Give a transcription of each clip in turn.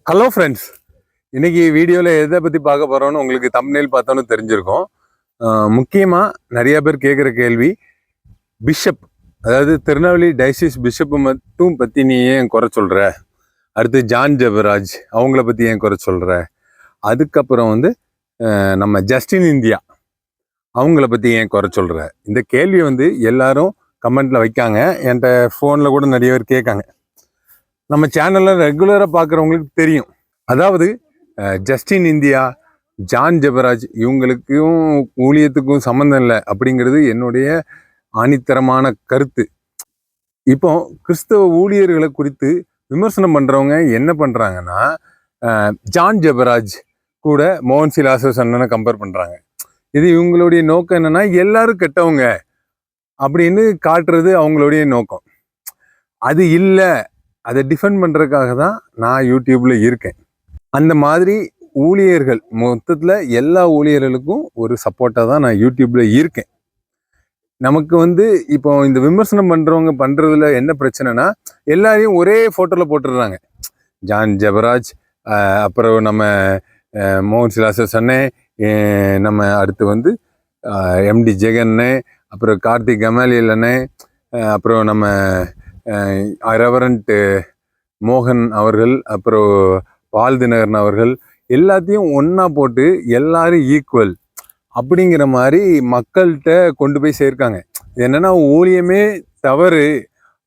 Hello friends, இன்னைக்கு வீடியோவில் எதை பற்றி பார்க்க போகிறோன்னு உங்களுக்கு தம்ப்நெயில் பார்த்தோன்னு தெரிஞ்சிருக்கும். முக்கியமாக நிறைய பேர் கேட்குற கேள்வி, பிஷப், அதாவது திருநெல்வேலி டைசிஸ் பிஷப் மட்டும் பற்றி நீ ஏன் குறை சொல்கிற, அடுத்து ஜான் ஜெபராஜ் அவங்கள பற்றி ஏன் குறை சொல்கிற, அதுக்கப்புறம் நம்ம ஜஸ்டின் இந்தியா அவங்கள பற்றி ஏன் குறை சொல்கிற, இந்த கேள்வி எல்லாரும் கமெண்ட்டில் வைக்காங்க. என்கிட்ட ஃபோனில் கூட நிறைய பேர் கேட்காங்க. நம்ம சேனலில் ரெகுலராக பார்க்குறவங்களுக்கு தெரியும். அதாவது ஜஸ்டின் இந்தியா, ஜான் ஜெபராஜ் இவங்களுக்கும் ஊழியத்துக்கும் சம்மந்தம் இல்லை அப்படிங்கிறது என்னுடைய ஆணித்தரமான கருத்து. இப்போ கிறிஸ்தவ ஊழியர்களை குறித்து விமர்சனம் பண்ணுறவங்க என்ன பண்ணுறாங்கன்னா, ஜான் ஜெபராஜ் கூட மோகன் சிலாசஸ் அண்ணனை கம்பேர் பண்ணுறாங்க. இது இவங்களுடைய நோக்கம் என்னன்னா, எல்லாரும் கெட்டவங்க அப்படின்னு காட்டுறது அவங்களுடைய நோக்கம். அது இல்லை, அதை டிஃபெண்ட் பண்ணுறதுக்காக தான் நான் யூடியூப்பில் இருக்கேன். அந்த மாதிரி ஊழியர்கள் மொத்தத்தில் எல்லா ஊழியர்களுக்கும் ஒரு சப்போர்ட்டாக தான் நான் யூடியூப்பில் இருக்கேன். நமக்கு இப்போ இந்த விமர்சனம் பண்ணுறவங்க பண்ணுறதுல என்ன பிரச்சனைனா, எல்லாரையும் ஒரே ஃபோட்டோவில் போட்டுடுறாங்க. ஜான் ஜெபராஜ், அப்புறம் நம்ம மோகன் சிலாசஸ் அண்ணே, நம்ம அடுத்து எம்டி ஜெகன்னே, அப்புறம் கார்த்திக் கமாலியல் அண்ணே, அப்புறம் நம்ம ரெவரண்ட் மோகன் அவர்கள், அப்புறம் பால் தினகரன் அவர்கள், எல்லாத்தையும் ஒன்றா போட்டு எல்லாரும் ஈக்குவல் அப்படிங்கிற மாதிரி மக்கள்கிட்ட கொண்டு போய் சேர்க்காங்க. இது என்னன்னா, ஊழியமே தவறு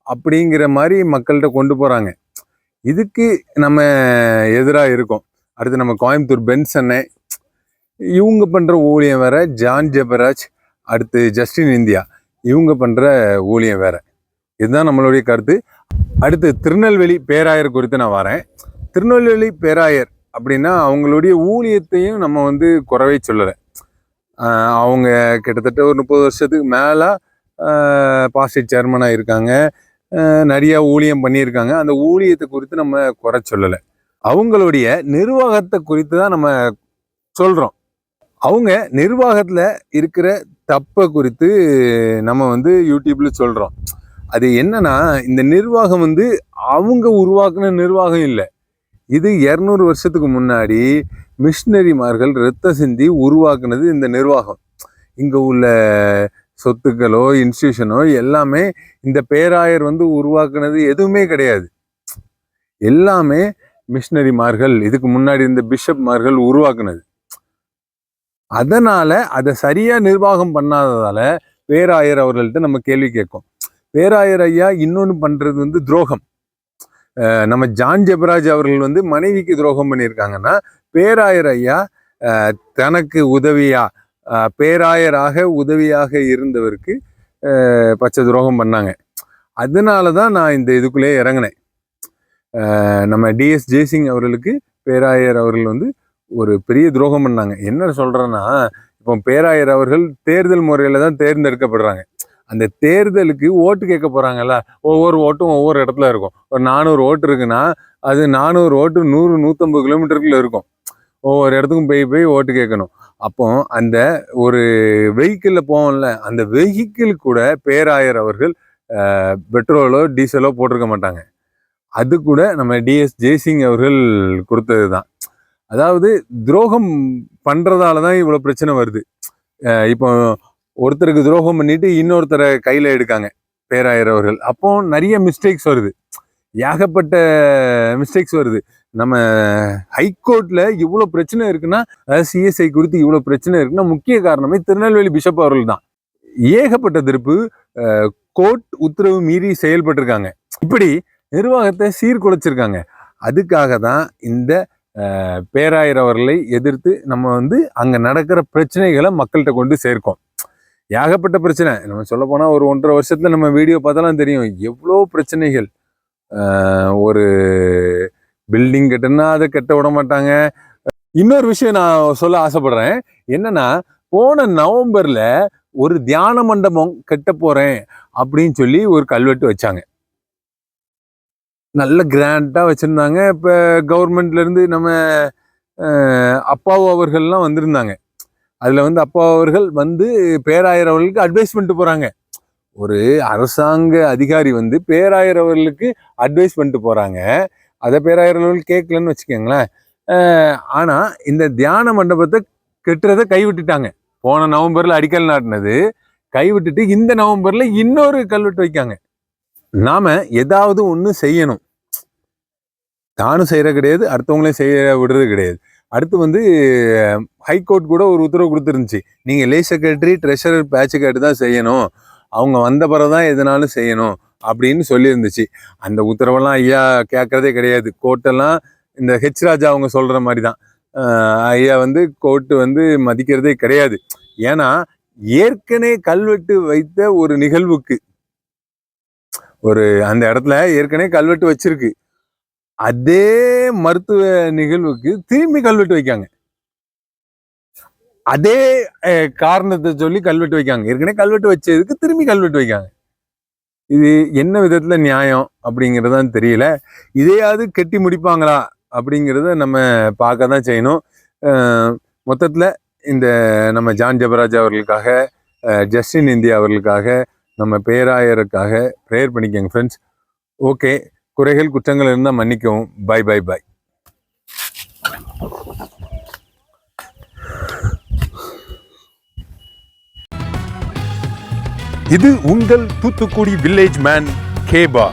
அப்படிங்கிற மாதிரி மக்கள்கிட்ட கொண்டு போகிறாங்க. இதுக்கு நம்ம எதிராக இருக்கோம். அடுத்து நம்ம கோயம்புத்தூர் பென்சன்னே, இவங்க பண்ணுற ஊழியம் வேற, ஜான் ஜெபராஜ், அடுத்து ஜஸ்டின் இந்தியா இவங்க பண்ணுற ஊழியம் வேற. இதுதான் நம்மளுடைய கருத்து. அடுத்து திருநெல்வேலி பேராயர் குறித்து நான் வரேன். திருநெல்வேலி பேராயர் அப்படின்னா அவங்களுடைய ஊழியத்தையும் நம்ம குறைவே சொல்லலை. அவங்க கிட்டத்தட்ட ஒரு 30 வருஷத்துக்கு மேலே பாஸ்டர் சேர்மனாக இருக்காங்க, நிறைய ஊழியம் பண்ணியிருக்காங்க. அந்த ஊழியத்தை குறித்து நம்ம குறை சொல்லலை. அவங்களுடைய நிர்வாகத்தை குறித்து தான் நம்ம சொல்கிறோம். அவங்க நிர்வாகத்தில் இருக்கிற தப்பை குறித்து நம்ம யூடியூப்பில் சொல்கிறோம். அது என்னன்னா, இந்த நிர்வாகம் அவங்க உருவாக்குன நிர்வாகம் இல்லை. இது 200 வருஷத்துக்கு முன்னாடி மிஷினரிமார்கள் ரத்த சிந்தி உருவாக்குனது இந்த நிர்வாகம். இங்கே உள்ள சொத்துக்களோ இன்ஸ்டியூஷனோ எல்லாமே இந்த பேராயர் உருவாக்குனது எதுவுமே கிடையாது. எல்லாமே மிஷினரிமார்கள், இதுக்கு முன்னாடி இந்த பிஷப்மார்கள் உருவாக்குனது. அதனால அதை சரியா நிர்வாகம் பண்ணாததால பேராயர் அவர்கள்ட்ட நம்ம கேள்வி கேட்கும். பேராயர் ஐயா இன்னொன்று பண்றது துரோகம். நம்ம ஜான் ஜெபராஜ் அவர்கள் மனைவிக்கு துரோகம் பண்ணியிருக்காங்கன்னா, பேராயர் ஐயா தனக்கு உதவியா, பேராயராக உதவியாக இருந்தவருக்கு பச்சை துரோகம் பண்ணாங்க. அதனால தான் நான் இந்த இதுக்குள்ளே இறங்கினேன். நம்ம டிஎஸ் ஜெய்சிங் அவர்களுக்கு பேராயர் அவர்கள் ஒரு பெரிய துரோகம் பண்ணாங்க. என்ன சொல்றேன்னா, இப்போ பேராயர் அவர்கள் தேர்தல் முறையில தான் தேர்ந்தெடுக்கப்படுறாங்க. அந்த தேர்தலுக்கு ஓட்டு கேட்க போறாங்கல்ல, ஒவ்வொரு ஓட்டும் ஒவ்வொரு இடத்துல இருக்கும். ஒரு 400 ஓட்டு இருக்குன்னா, அது 400 ஓட்டு 100-150 கிலோமீட்டருக்குள்ள இருக்கும். ஒவ்வொரு இடத்துக்கும் போய் ஓட்டு கேட்கணும். அப்போ அந்த ஒரு வெஹிக்கிள்ல போவோம்ல, அந்த வெஹிக்கிள் கூட பேராயர் அவர்கள் பெட்ரோலோ டீசலோ போட்டிருக்க மாட்டாங்க. அது கூட நம்ம டிஎஸ் ஜெய்சிங் அவர்கள் கொடுத்தது தான். அதாவது துரோகம் பண்றதால தான் இவ்வளவு பிரச்சனை வருது. இப்போ ஒருத்தருக்கு துரோகம் பண்ணிட்டு இன்னொருத்தரை கையில எடுக்காங்க பேராயர் அவர்கள். அப்போ நிறைய மிஸ்டேக்ஸ் வருது, ஏகப்பட்ட மிஸ்டேக்ஸ் வருது. நம்ம ஹைகோர்ட்ல இவ்வளவு பிரச்சனை இருக்குன்னா, சிஎஸ்ஐ குறித்து இவ்வளவு பிரச்சனை இருக்குன்னா முக்கிய காரணமே திருநெல்வேலி பிஷப் அவர்கள் தான். ஏகப்பட்ட திருப்பு கோர்ட் உத்தரவு மீறி செயல்பட்டிருக்காங்க. இப்படி நிர்வாகத்தை சீர்குலைச்சிருக்காங்க. அதுக்காக தான் இந்த பேராயர் அவர்களை எதிர்த்து நம்ம அங்க நடக்கிற பிரச்சனைகளை மக்கள்கிட்ட கொண்டு சேர்க்கோம். ஏகப்பட்ட பிரச்சனை. நம்ம சொல்ல போனா ஒரு 1.5 வருஷத்துல நம்ம வீடியோ பார்த்தாலும் தெரியும் எவ்வளோ பிரச்சனைகள். ஒரு பில்டிங் கட்டுனா அதை கட்ட விட மாட்டாங்க. இன்னொரு விஷயம் நான் சொல்ல ஆசைப்படுறேன். என்னன்னா, போன நவம்பர்ல ஒரு தியான மண்டபம் கட்ட போறேன் அப்படின்னு சொல்லி ஒரு கல்வெட்டு வச்சாங்க. நல்ல கிராண்டா வச்சிருந்தாங்க. இப்ப கவர்மெண்ட்ல இருந்து நம்ம அப்பாவு அவர்கள்லாம் வந்திருந்தாங்க. அதுல அப்பா அவர்கள் பேராயர் அவர்களுக்கு அட்வைஸ் பண்ணிட்டு போறாங்க. ஒரு அரசாங்க அதிகாரி பேராயர் அவர்களுக்கு அட்வைஸ் பண்ணிட்டு போறாங்க. அதை பேராயிரம் லெவல் கேட்கலன்னு வச்சுக்கோங்களேன். ஆனால் இந்த தியான மண்டபத்தை கட்டுறதை கைவிட்டுட்டாங்க. போன நவம்பரில் அடிக்கல் நாட்டினது கைவிட்டுட்டு இந்த நவம்பரில் இன்னொரு கல்வெட்டு வைக்காங்க. நாம ஏதாவது ஒன்று செய்யணும். தானும் செய்யற கிடையாது, அடுத்தவங்களையும் செய்ய விடுறது கிடையாது. அடுத்து ஹைகோர்ட் கூட ஒரு உத்தரவு கொடுத்துருந்துச்சு, நீங்க லே செக்ரட்டரி ட்ரெஷரர் பேட்ச் கேட்டு தான் செய்யணும், அவங்க வந்த பிறகு தான் எதுனாலும் செய்யணும் அப்படின்னு சொல்லியிருந்துச்சு. அந்த உத்தரவெல்லாம் ஐயா கேட்கறதே கிடையாது. கோர்ட்டெல்லாம் இந்த ஹெச் ராஜா அவங்க சொல்ற மாதிரி தான். ஐயா கோர்ட்டு மதிக்கிறதே கிடையாது. ஏன்னா ஏற்கனவே கல்வெட்டு வைத்த ஒரு நிகழ்வுக்கு அந்த இடத்துல ஏற்கனவே கல்வெட்டு வச்சிருக்கு, அதே மருத்துவ நிகழ்வுக்கு திரும்பி கல்வெட்டு வைக்காங்க. அதே காரணத்தை சொல்லி கல்வெட்டு வைக்காங்க. ஏற்கனவே கல்வெட்டு வச்சதுக்கு திரும்பி கல்வெட்டு வைக்காங்க. இது என்ன விதத்துல நியாயம் அப்படிங்கறதான் தெரியல. இதையாவது கெட்டி முடிப்பாங்களா அப்படிங்கிறத நம்ம பார்க்க தான் செய்யணும். மொத்தத்துல இந்த நம்ம ஜான் ஜெபராஜ் அவர்களுக்காக, ஜஸ்டின் இந்தியா அவர்களுக்காக, நம்ம பேராயருக்காக ப்ரேயர் பண்ணிக்கோங்க ஃப்ரெண்ட்ஸ். ஓகே, குறைகள் குற்றங்கள் இருந்தால் மன்னிக்கவும். பாய் பாய் பாய். இது உங்கள் தூத்துக்குடி வில்லேஜ் மேன் கேபா.